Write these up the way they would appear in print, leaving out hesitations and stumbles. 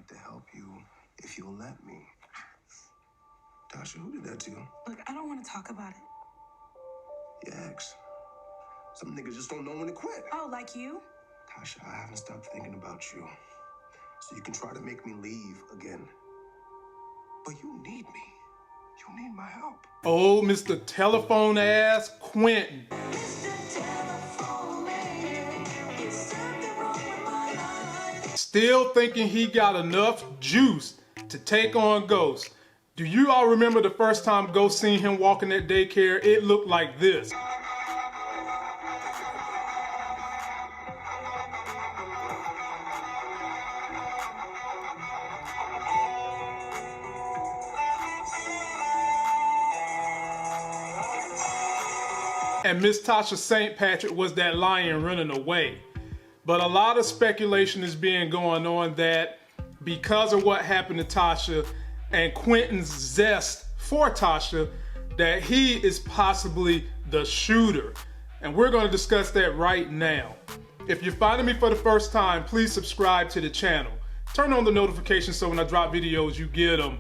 like to help you if you'll let me. Tasha, who did that to you? Look, I don't want to talk about it. Your ex. Some niggas just don't know when to quit. Oh, like you? Tasha, I haven't stopped thinking about you. So you can try to make me leave again. But you need me. You need my help. Oh, Mr. Telephone ass Quinton. Still thinking he got enough juice to take on Ghost. Do you all remember the first time Ghost seen him walking that daycare? It looked like this. And Miss Tasha St. Patrick was that lion running away. But a lot of speculation is being going on that because of what happened to Tasha and Quinton's zest for Tasha, that he is possibly the shooter. And we're going to discuss that right now. If you're finding me for the first time, please subscribe to the channel. Turn on the notifications so when I drop videos, you get them.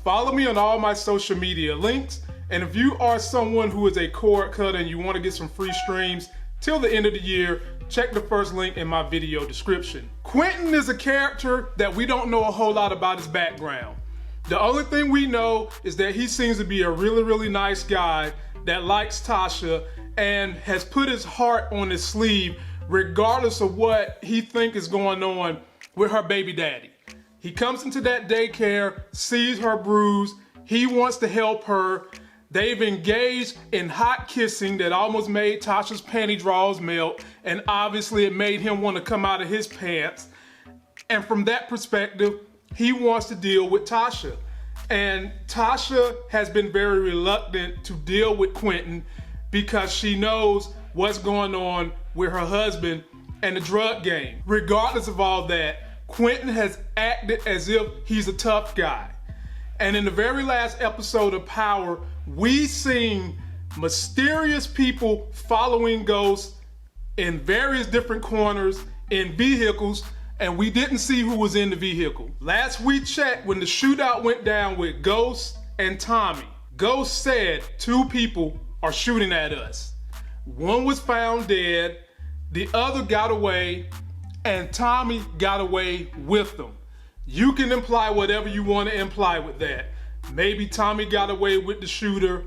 Follow me on all my social media links. And if you are someone who is a cord cutter and you want to get some free streams till the end of the year, check the first link in my video description. Quinton is a character that we don't know a whole lot about his background. The only thing we know is that he seems to be a really, really nice guy that likes Tasha and has put his heart on his sleeve regardless of what he thinks is going on with her baby daddy. He comes into that daycare, sees her bruise, he wants to help her. They've engaged in hot kissing that almost made Tasha's panty drawers melt, and obviously it made him want to come out of his pants. And from that perspective, he wants to deal with Tasha. And Tasha has been very reluctant to deal with Quinton because she knows what's going on with her husband and the drug game. Regardless of all that, Quinton has acted as if he's a tough guy. And in the very last episode of Power, we seen mysterious people following Ghost in various different corners in vehicles, and we didn't see who was in the vehicle. Last we checked, when the shootout went down with Ghost and Tommy, Ghost said 2 people are shooting at us. One was found dead, the other got away, and Tommy got away with them. You can imply whatever you want to imply with that. Maybe Tommy got away with the shooter.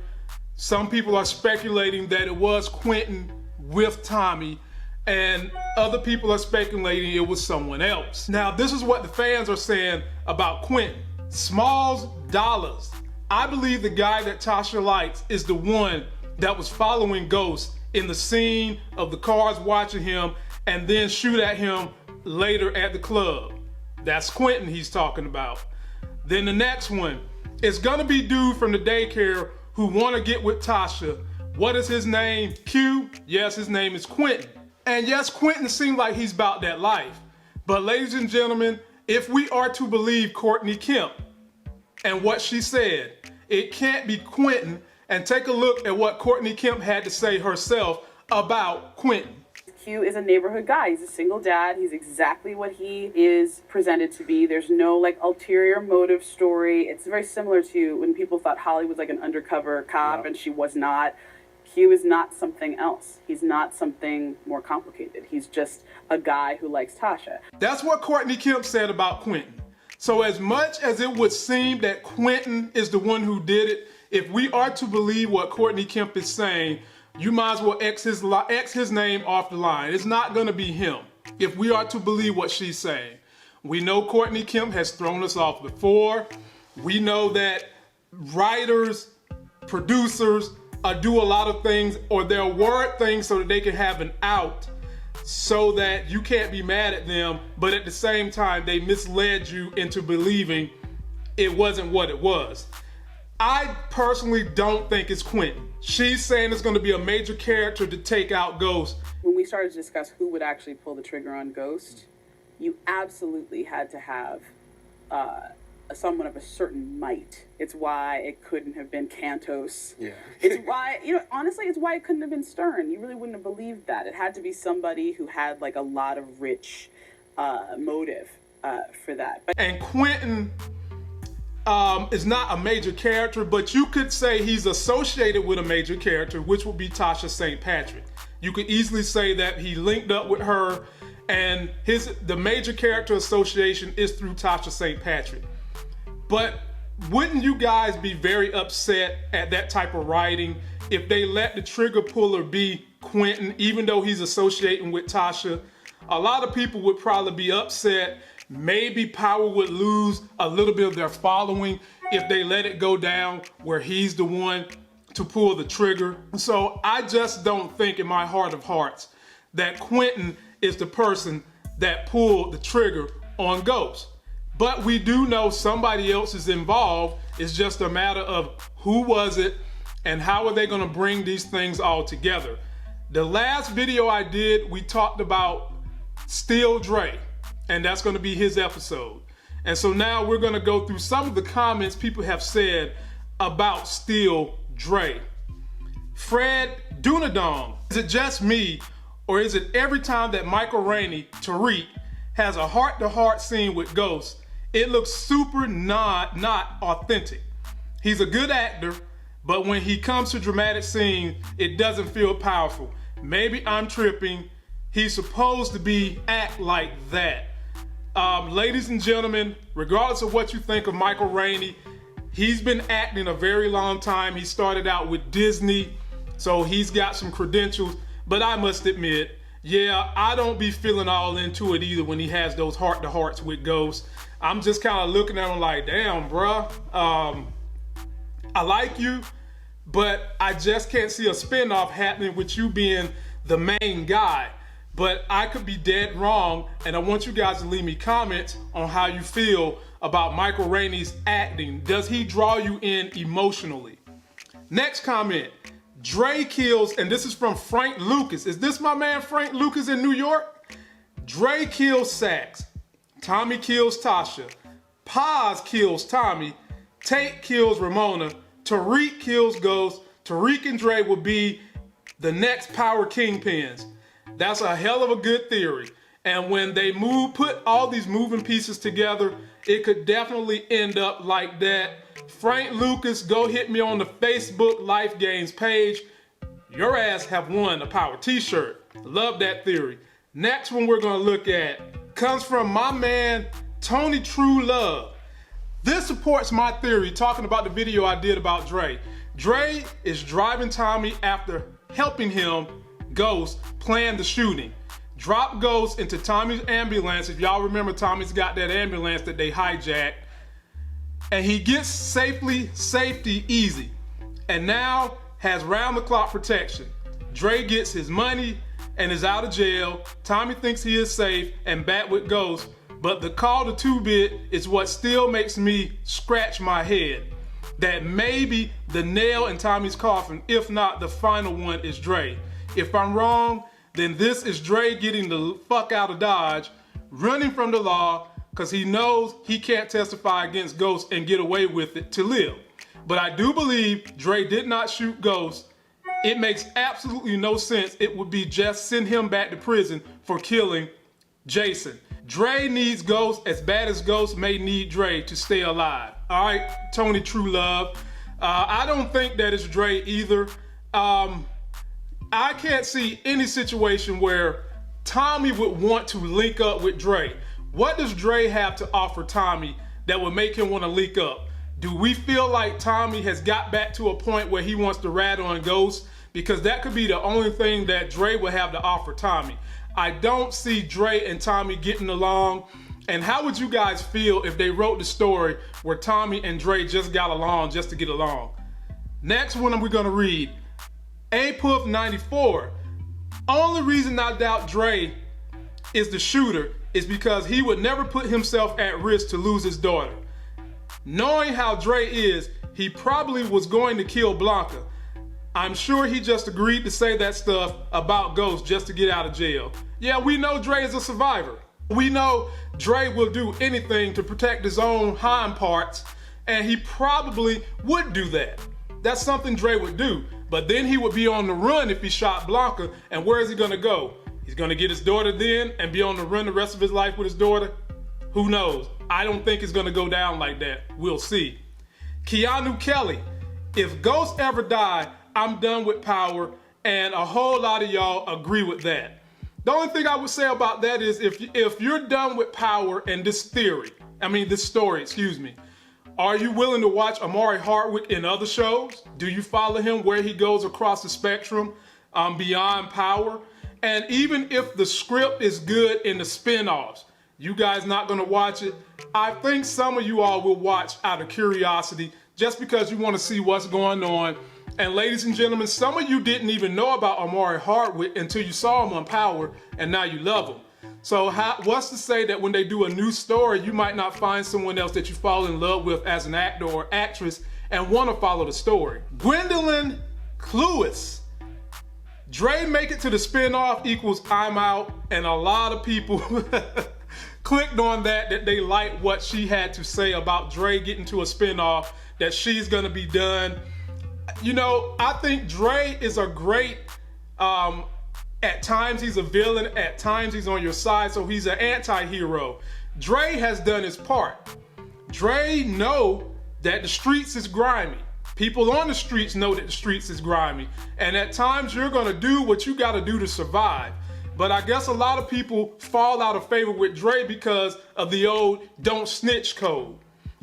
Some people are speculating that it was Quinton with Tommy, and other people are speculating it was someone else. Now, this is what the fans are saying about Quinton. Smalls, dollars. I believe the guy that Tasha likes is the one that was following Ghost in the scene of the cars watching him and then shoot at him later at the club. That's Quinton he's talking about. Then the next one is gonna be dude from the daycare who wanna get with Tasha. What is his name? Q? Yes, his name is Quinton. And yes, Quinton seemed like he's about that life. But ladies and gentlemen, if we are to believe Courtney Kemp and what she said, it can't be Quinton. And take a look at what Courtney Kemp had to say herself about Quinton. Q is a neighborhood guy. He's a single dad. He's exactly what he is presented to be. There's no like ulterior motive story. It's very similar to when people thought Holly was like an undercover cop and she was not. Q is not something else. He's not something more complicated. He's just a guy who likes Tasha. That's what Courtney Kemp said about Quinton. So as much as it would seem that Quinton is the one who did it, if we are to believe what Courtney Kemp is saying, you might as well X his name off the line. It's not gonna be him, if we are to believe what she's saying. We know Courtney Kemp has thrown us off before. We know that writers, producers do a lot of things, or they'll word things so that they can have an out, so that you can't be mad at them, but at the same time, they misled you into believing it wasn't what it was. I personally don't think it's Quinton. She's saying it's going to be a major character to take out Ghost. When we started to discuss who would actually pull the trigger on Ghost, you absolutely had to have someone of a certain might. It's why it couldn't have been Cantos. Yeah. It's why, honestly, it's why it couldn't have been Stern. You really wouldn't have believed that. It had to be somebody who had like a lot of rich motive for that. But And Quinton is not a major character, but you could say he's associated with a major character, which would be Tasha St. Patrick. You could easily say that he linked up with her, and the major character association is through Tasha St. Patrick. But wouldn't you guys be very upset at that type of writing if they let the trigger puller be Quinton, even though he's associating with Tasha? A lot of people would probably be upset. Maybe Power would lose a little bit of their following if they let it go down where he's the one to pull the trigger. So I just don't think in my heart of hearts that Quinton is the person that pulled the trigger on Ghost. But we do know somebody else is involved. It's just a matter of who was it and how are they gonna bring these things all together. The last video I did, we talked about Still Dre, and that's gonna be his episode. And so now we're gonna go through some of the comments people have said about Still Dre. Fred Dunadong, is it just me, or is it every time that Michael Rainey, Tariq, has a heart-to-heart scene with Ghost, it looks super not authentic? He's a good actor, but when he comes to dramatic scenes, it doesn't feel powerful. Maybe I'm tripping. He's supposed to act like that. Ladies and gentlemen, regardless of what you think of Michael Rainey, he's been acting a very long time. He started out with Disney, so he's got some credentials. But I must admit, yeah, I don't be feeling all into it either when he has those heart-to-hearts with Ghost. I'm just kind of looking at him like, damn, bruh, I like you, but I just can't see a spinoff happening with you being the main guy. But I could be dead wrong, and I want you guys to leave me comments on how you feel about Michael Rainey's acting. Does he draw you in emotionally? Next comment, Dre kills, and this is from Frank Lucas. Is this my man Frank Lucas in New York? Dre kills Sax. Tommy kills Tasha. Paz kills Tommy. Tate kills Ramona. Tariq kills Ghost. Tariq and Dre will be the next power kingpins. That's a hell of a good theory. And when they put all these moving pieces together, it could definitely end up like that. Frank Lucas, go hit me on the Facebook Life Games page. Your ass have won a power t-shirt. Love that theory. Next one we're gonna look at comes from my man, Tony True Love. This supports my theory, talking about the video I did about Dre. Dre is driving Tommy after helping him, Ghost, plan the shooting. Drop Ghost into Tommy's ambulance. If y'all remember, Tommy's got that ambulance that they hijacked. And he gets safety easy. And now has round-the-clock protection. Dre gets his money and is out of jail. Tommy thinks he is safe and back with Ghost. But the call to 2-bit is what still makes me scratch my head. That maybe the nail in Tommy's coffin, if not the final one, is Dre. If I'm wrong, then this is Dre getting the fuck out of Dodge, running from the law, because he knows he can't testify against Ghost and get away with it to live. But I do believe Dre did not shoot Ghost. It makes absolutely no sense. It would be just send him back to prison for killing Jason. Dre needs Ghost as bad as Ghost may need Dre to stay alive. All right, Tony True Love. I don't think that it's Dre either. I can't see any situation where Tommy would want to link up with Dre. What does Dre have to offer Tommy that would make him want to link up? Do we feel like Tommy has got back to a point where he wants to rat on Ghost? Because that could be the only thing that Dre would have to offer Tommy. I don't see Dre and Tommy getting along. And how would you guys feel if they wrote the story where Tommy and Dre just got along just to get along? Next one we're gonna read, APuff94. Only reason I doubt Dre is the shooter is because he would never put himself at risk to lose his daughter. Knowing how Dre is, he probably was going to kill Blanca. I'm sure he just agreed to say that stuff about Ghost just to get out of jail. Yeah, we know Dre is a survivor. We know Dre will do anything to protect his own hind parts, and he probably would do that. That's something Dre would do. But then he would be on the run if he shot Blanca, and where is he gonna go? He's gonna get his daughter then and be on the run the rest of his life with his daughter? Who knows? I don't think it's gonna go down like that. We'll see. Keanu Kelly, if Ghost ever die, I'm done with Power, and a whole lot of y'all agree with that. The only thing I would say about that is if you're done with Power and this story, excuse me, are you willing to watch Amari Hardwick in other shows? Do you follow him where he goes across the spectrum beyond Power? And even if the script is good in the spin-offs, you guys not gonna watch it? I think some of you all will watch out of curiosity just because you want to see what's going on. And ladies and gentlemen, some of you didn't even know about Amari Hardwick until you saw him on Power, and now you love him. So what's to say that when they do a new story, you might not find someone else that you fall in love with as an actor or actress and want to follow the story? Gwendolyn Cluis. Dre make it to the spinoff equals I'm out, and a lot of people clicked on that they liked what she had to say about Dre getting to a spinoff, that she's gonna be done. You know, I think Dre is a great, at times he's a villain, at times he's on your side, so he's an anti-hero. Dre has done his part. Dre know that the streets is grimy. People on the streets know that the streets is grimy. And at times you're gonna do what you gotta do to survive. But I guess a lot of people fall out of favor with Dre because of the old don't snitch code.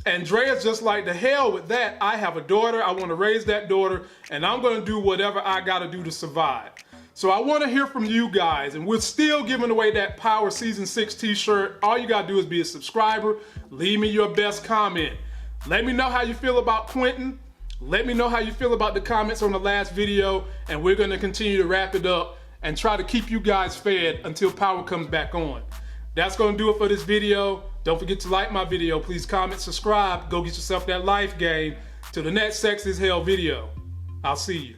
And Dre is just like, the hell with that. I have a daughter, I wanna raise that daughter, and I'm gonna do whatever I gotta do to survive. So I wanna hear from you guys, and we're still giving away that Power Season 6 t-shirt. All you gotta do is be a subscriber, leave me your best comment. Let me know how you feel about Quinton. Let me know how you feel about the comments on the last video, and we're gonna continue to wrap it up and try to keep you guys fed until Power comes back on. That's gonna do it for this video. Don't forget to like my video. Please comment, subscribe, go get yourself that life game. Till the next Sex is Hell video. I'll see you.